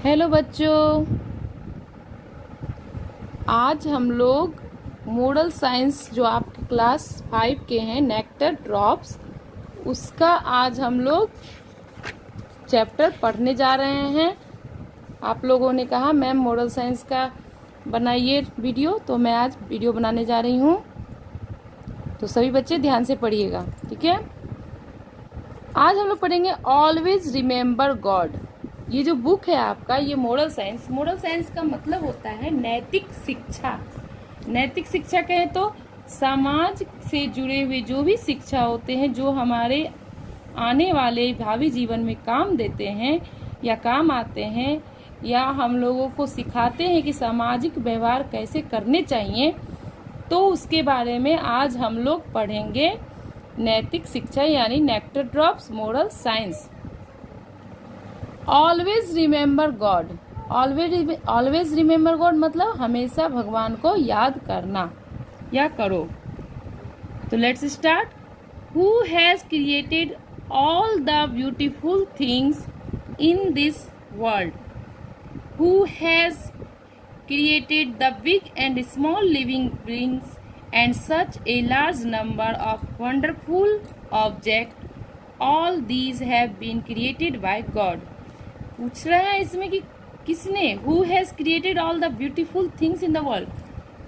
Hello बच्चों, आज हम लोग मोरल साइंस जो आपके क्लास 5 के हैं नेक्टर ड्रॉप्स, उसका आज हम लोग चैप्टर पढ़ने जा रहे हैं। आप लोगों ने कहा मैम मोरल साइंस का बनाइए वीडियो, तो मैं आज वीडियो बनाने जा रही हूँ। तो सभी बच्चे ध्यान से पढ़िएगा, ठीक है। आज हम लोग पढ़ेंगे ऑलवेज रिमेम्बर गॉड। ये जो बुक है आपका, ये मोरल साइंस का मतलब होता है नैतिक शिक्षा। नैतिक शिक्षा कहें तो समाज से जुड़े हुए जो भी शिक्षा होते हैं, जो हमारे आने वाले भावी जीवन में काम देते हैं या काम आते हैं, या हम लोगों को सिखाते हैं कि सामाजिक व्यवहार कैसे करने चाहिए, तो उसके बारे में आज हम लोग पढ़ेंगे। नैतिक शिक्षा यानी nectar drops moral science. Always remember God. Always remember God मतलब हमेशा भगवान को याद करना या करो। तो let's start. Who has created all the beautiful things in this world? Who has created the big and small living beings and such a large number of wonderful object? All these have been created by God. पूछ रहा है इसमें कि किसने, who has created all the beautiful things in the world,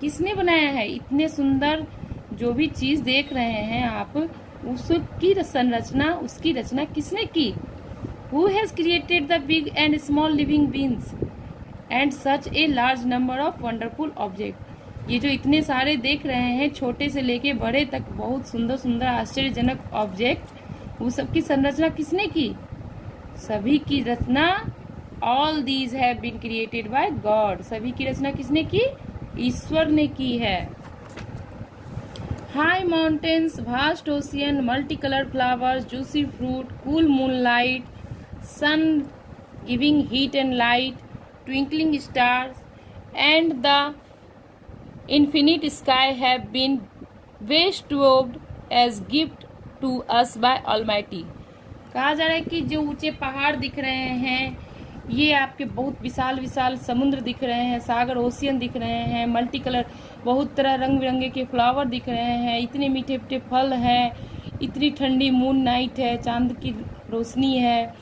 किसने बनाया है इतने सुंदर जो भी चीज देख रहे हैं आप, उसकी संरचना, उसकी रचना किसने की? Who has created the big and small living beings and such a large number of wonderful object. ये जो इतने सारे देख रहे हैं, छोटे से लेके बड़े तक बहुत सुंदर सुंदर आश्चर्यजनक ऑब्जेक्ट, वो सबकी संरचना किसने की? सभी की रचना all these have been created by God. सभी की रचना किसने की? ईश्वर ने की है। High mountains, vast ocean, multi colour flowers, juicy fruit, cool moonlight, sun giving heat and light, twinkling stars and the infinite sky have been bestowed as gift to us by Almighty। कहा जा रहा है कि जो ऊंचे पहाड़ दिख रहे हैं, ये आपके बहुत विशाल विशाल समुद्र दिख रहे हैं, सागर ओशियन दिख रहे हैं, मल्टी कलर बहुत तरह रंग बिरंगे के फ्लावर दिख रहे हैं, इतने मीठे मीठे फल हैं, इतनी ठंडी मून नाइट है, चांद की रोशनी है,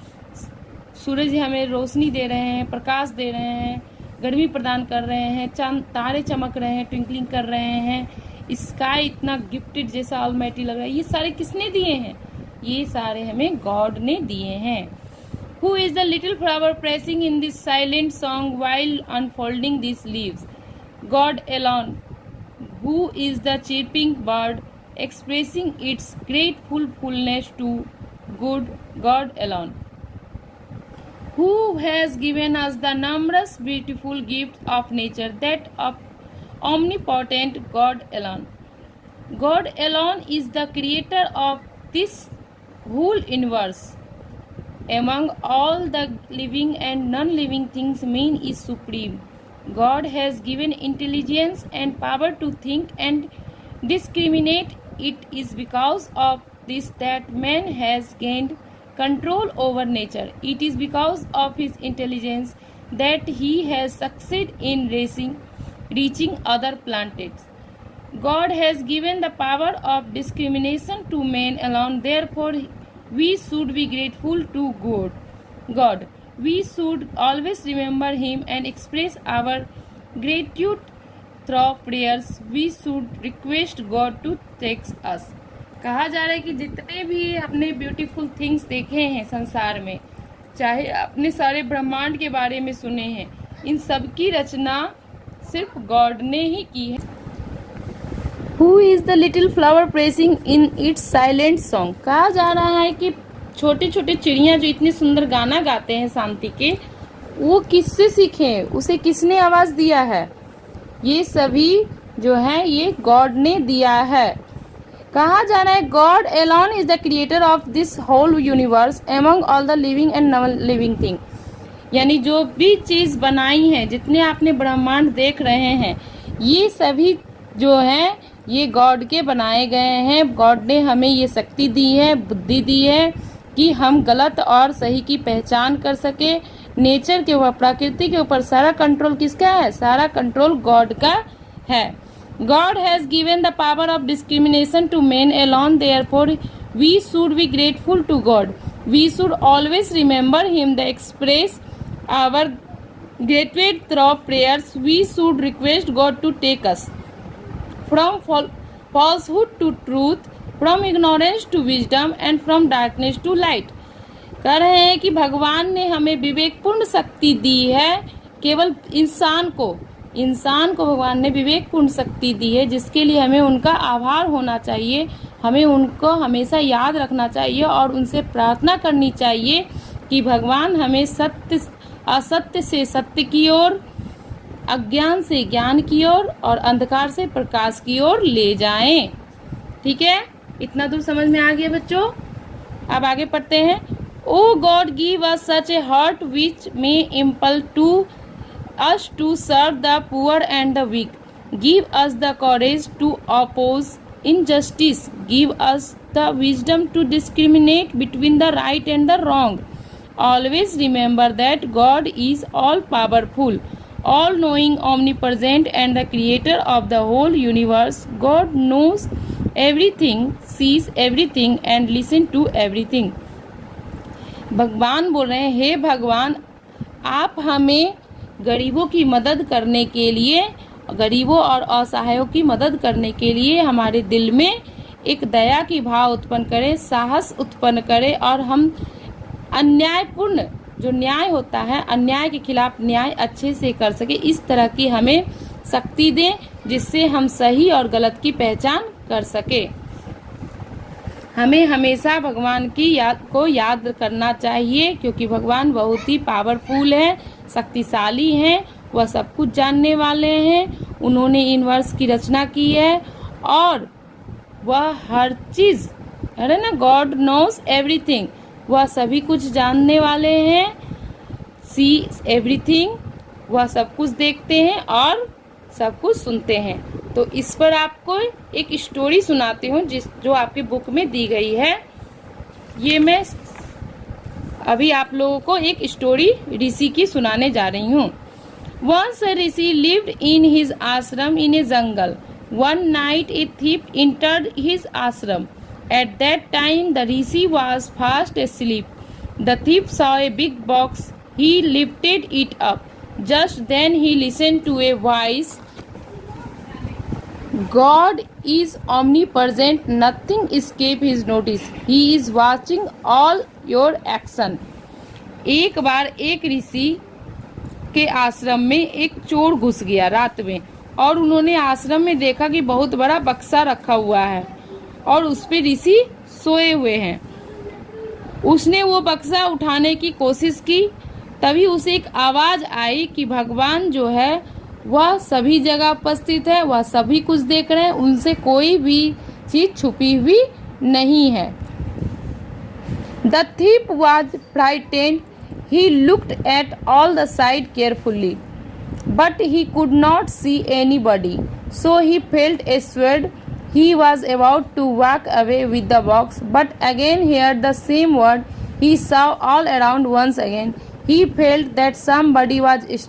सूरज हमें रोशनी दे रहे हैं, प्रकाश दे रहे हैं, गर्मी प्रदान कर रहे हैं, चांद तारे चमक रहे हैं, ट्विंकलिंग कर रहे हैं, स्काई इतना गिफ्टेड जैसा ऑलमाइटी लग रहा है। ये सारे किसने दिए हैं? ये सारे हमें गॉड ने दिए हैं। Who is the little flower pressing in this silent song while unfolding this leaves? God alone. Who is the chirping bird expressing its gratefulness to good? God alone. Who has given us the numerous beautiful gifts of nature? That of omnipotent God alone. God alone is the creator of this whole universe. Among all the living and non-living things, man is supreme. God has given intelligence and power to think and discriminate. It is because of this that man has gained control over nature. It is because of his intelligence that he has succeeded in reaching other planets. God has given the power of discrimination to man alone. Therefore, we should be grateful to God. We should always remember him and express our gratitude through prayers. We should request God to take us. कहा जा रहा है कि जितने भी अपने beautiful things देखे हैं संसार में, चाहे अपने सारे ब्रह्मांड के बारे में सुने हैं, इन सब की रचना सिर्फ गॉड ने ही की है। Who is the little flower pressing in its silent song? कहा जा रहा है कि छोटे छोटे चिड़िया जो इतने सुंदर गाना गाते हैं शांति के, वो किससे सीखे? उसे किसने आवाज दिया है? ये सभी जो है ये गॉड ने दिया है। कहा जा रहा है God alone is the creator of this whole universe among all the living and non living thing. यानी जो भी चीज बनाई है, जितने आपने ब्रह्मांड देख रहे हैं, ये सभी जो हैं ये गॉड के बनाए गए हैं। गॉड ने हमें ये शक्ति दी है, बुद्धि दी है कि हम गलत और सही की पहचान कर सके, नेचर के ऊपर, प्रकृति के ऊपर सारा कंट्रोल किसका है? सारा कंट्रोल गॉड का है। God has given the power of discrimination to men alone, therefore we should be grateful to God. We should always remember Him, the express our gratitude through prayers. We should request God to take us from falsehood to truth, from ignorance to wisdom, and from darkness to light. कह रहे हैं कि भगवान ने हमें विवेकपूर्ण शक्ति दी है। केवल इंसान को भगवान ने विवेकपूर्ण शक्ति दी है, जिसके लिए हमें उनका आभार होना चाहिए। हमें उनको हमेशा याद रखना चाहिए और उनसे प्रार्थना करनी चाहिए कि भगवान हमें असत्य से सत्य की ओर, अज्ञान से ज्ञान की ओर और अंधकार से प्रकाश की ओर ले जाएं। ठीक है, इतना दूर समझ में आ गया बच्चों? अब आगे पढ़ते हैं। O God, give us such a heart which may impel to us to serve the poor and the weak. Give us the courage to oppose injustice. Give us the wisdom to discriminate between the right and the wrong. Always remember that God is all powerful, all knowing, omnipresent, and the creator of the whole universe. God knows everything, sees everything, and listens to everything. भगवान बोल रहे हैं, हे भगवान, आप हमें गरीबों की मदद करने के लिए, गरीबों और असहायों की मदद करने के लिए हमारे दिल में एक दया की भाव उत्पन्न करें, साहस उत्पन्न करें और हम अन्यायपूर्ण जो न्याय होता है, अन्याय के खिलाफ न्याय अच्छे से कर सके, इस तरह की हमें शक्ति दें जिससे हम सही और गलत की पहचान कर सके। हमें हमेशा भगवान की याद करना चाहिए, क्योंकि भगवान बहुत ही पावरफुल है, शक्तिशाली हैं, वह सब कुछ जानने वाले हैं। उन्होंने यूनिवर्स की रचना की है और वह हर चीज़, है ना, गॉड नोस एवरीथिंग, वह सभी कुछ जानने वाले हैं। सी एवरीथिंग, वह सब कुछ देखते हैं और सब कुछ सुनते हैं। तो इस पर आपको एक स्टोरी सुनाती हूँ जो आपके बुक में दी गई है। ये मैं अभी आप लोगों को एक स्टोरी ऋषि की सुनाने जा रही हूँ। Once a rishi lived in his ashram in a jungle. One night a thief entered his ashram. At that time the rishi was fast asleep. The thief saw a big box. He lifted it up. Just then he listened to a voice. God is omnipresent. Nothing escapes his notice. He is watching all your action. एक बार एक ऋषि के आश्रम में एक चोर घुस गया रात में, और उन्होंने आश्रम में देखा कि बहुत बड़ा बक्सा रखा हुआ है और उस पे ऋषि सोए हुए हैं। उसने वो बक्सा उठाने की कोशिश की, तभी उसे एक आवाज आई कि भगवान जो है वह सभी जगह उपस्थित है, वह सभी कुछ देख रहे हैं, उनसे कोई भी चीज छुपी हुई नहीं है। The thief was frightened. He looked at all the sides carefully, but he could not see anybody. So he felt assured. He was about to walk away with the box, but again heard the same word. He saw all around once again. He felt that somebody was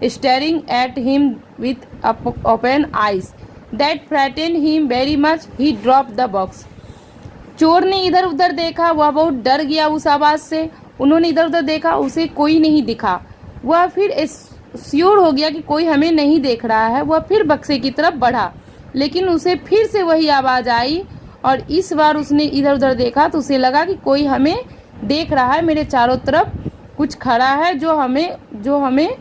staring at him with open eyes. That frightened him very much. He dropped the box. चोर ने इधर उधर देखा, वह बहुत डर गया उस आवाज से। उन्होंने इधर उधर देखा, उसे कोई नहीं दिखा। वह फिर श्योर हो गया कि कोई हमें नहीं देख रहा है। वह फिर बक्से की तरफ बढ़ा, लेकिन उसे फिर से वही आवाज आई और इस बार उसने इधर उधर देखा तो उसे लगा कि कोई हमें देख रहा है, मेरे चारों तरफ कुछ खड़ा है जो हमें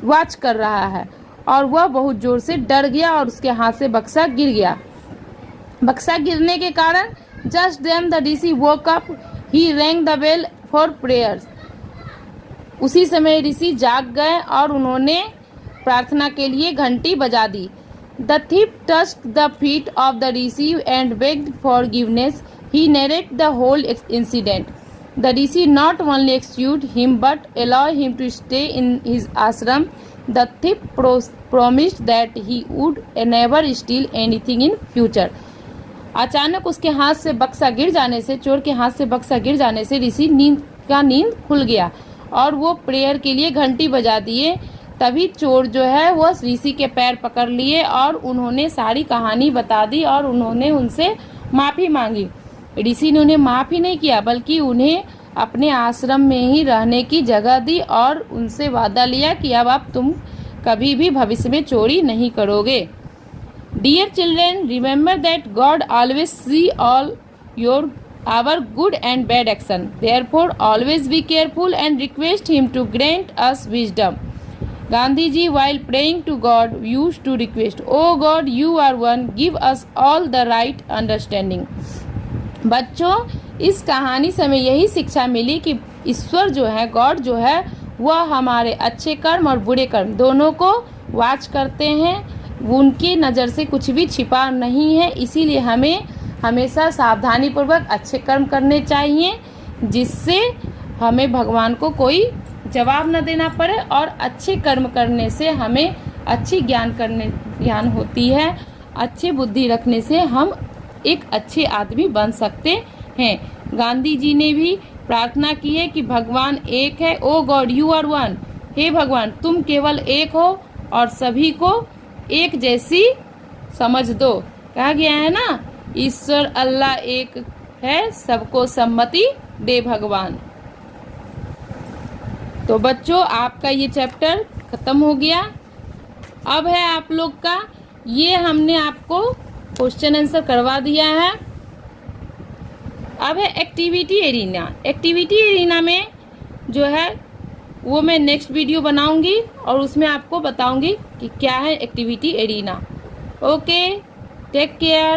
वॉच कर रहा है। और वह बहुत जोर से डर गया और उसके हाथ से बक्सा गिर गया। बक्सा गिरने के कारण just then the rishi woke up. He rang the bell for prayers. उसी समय ऋषि जाग गए और उन्होंने प्रार्थना के लिए घंटी बजा दी। The thief touched the feet of the rishi and begged forgiveness. He narrate the whole incident. The rishi not only excused him but allowed him to stay in his ashram. The thief promised that he would never steal anything in future. अचानक उसके हाथ से बक्सा गिर जाने से, चोर के हाथ से बक्सा गिर जाने से ऋषि नींद खुल गया और वो प्रेयर के लिए घंटी बजा दिए। तभी चोर जो है वो ऋषि के पैर पकड़ लिए और उन्होंने सारी कहानी बता दी और उन्होंने उनसे माफ़ी मांगी। ऋषि ने उन्हें माफ़ ही नहीं किया बल्कि उन्हें अपने आश्रम में ही रहने की जगह दी और उनसे वादा लिया कि अब तुम कभी भी भविष्य में चोरी नहीं करोगे। Dear children, remember that God always see all your our good and bad action. Therefore, always be careful and request him to grant us wisdom. Gandhi ji, while praying to God, used to request, "Oh God, you are one. Give us all the right understanding." बच्चों, इस कहानी से हमें यही शिक्षा मिली कि ईश्वर जो है, गॉड जो है, वह हमारे अच्छे कर्म और बुरे कर्म दोनों को वाच करते हैं। उनकी नज़र से कुछ भी छिपा नहीं है। इसीलिए हमें हमेशा सावधानी पूर्वक अच्छे कर्म करने चाहिए, जिससे हमें भगवान को कोई जवाब न देना पड़े। और अच्छे कर्म करने से हमें अच्छी ज्ञान होती है। अच्छी बुद्धि रखने से हम एक अच्छे आदमी बन सकते हैं। गांधी जी ने भी प्रार्थना की है कि भगवान एक है। ओ गॉड, यू आर वन। हे भगवान, तुम केवल एक हो और सभी को एक जैसी समझ दो। कहा गया है ना, ईश्वर अल्लाह एक है, सबको सम्मति दे भगवान। तो बच्चों, आपका ये चैप्टर खत्म हो गया। अब है आप लोग का, ये हमने आपको क्वेश्चन आंसर करवा दिया है। अब है एक्टिविटी एरिना। एक्टिविटी एरिना में जो है वो मैं नेक्स्ट वीडियो बनाऊंगी और उसमें आपको बताऊंगी कि क्या है activity arena. Okay, take care.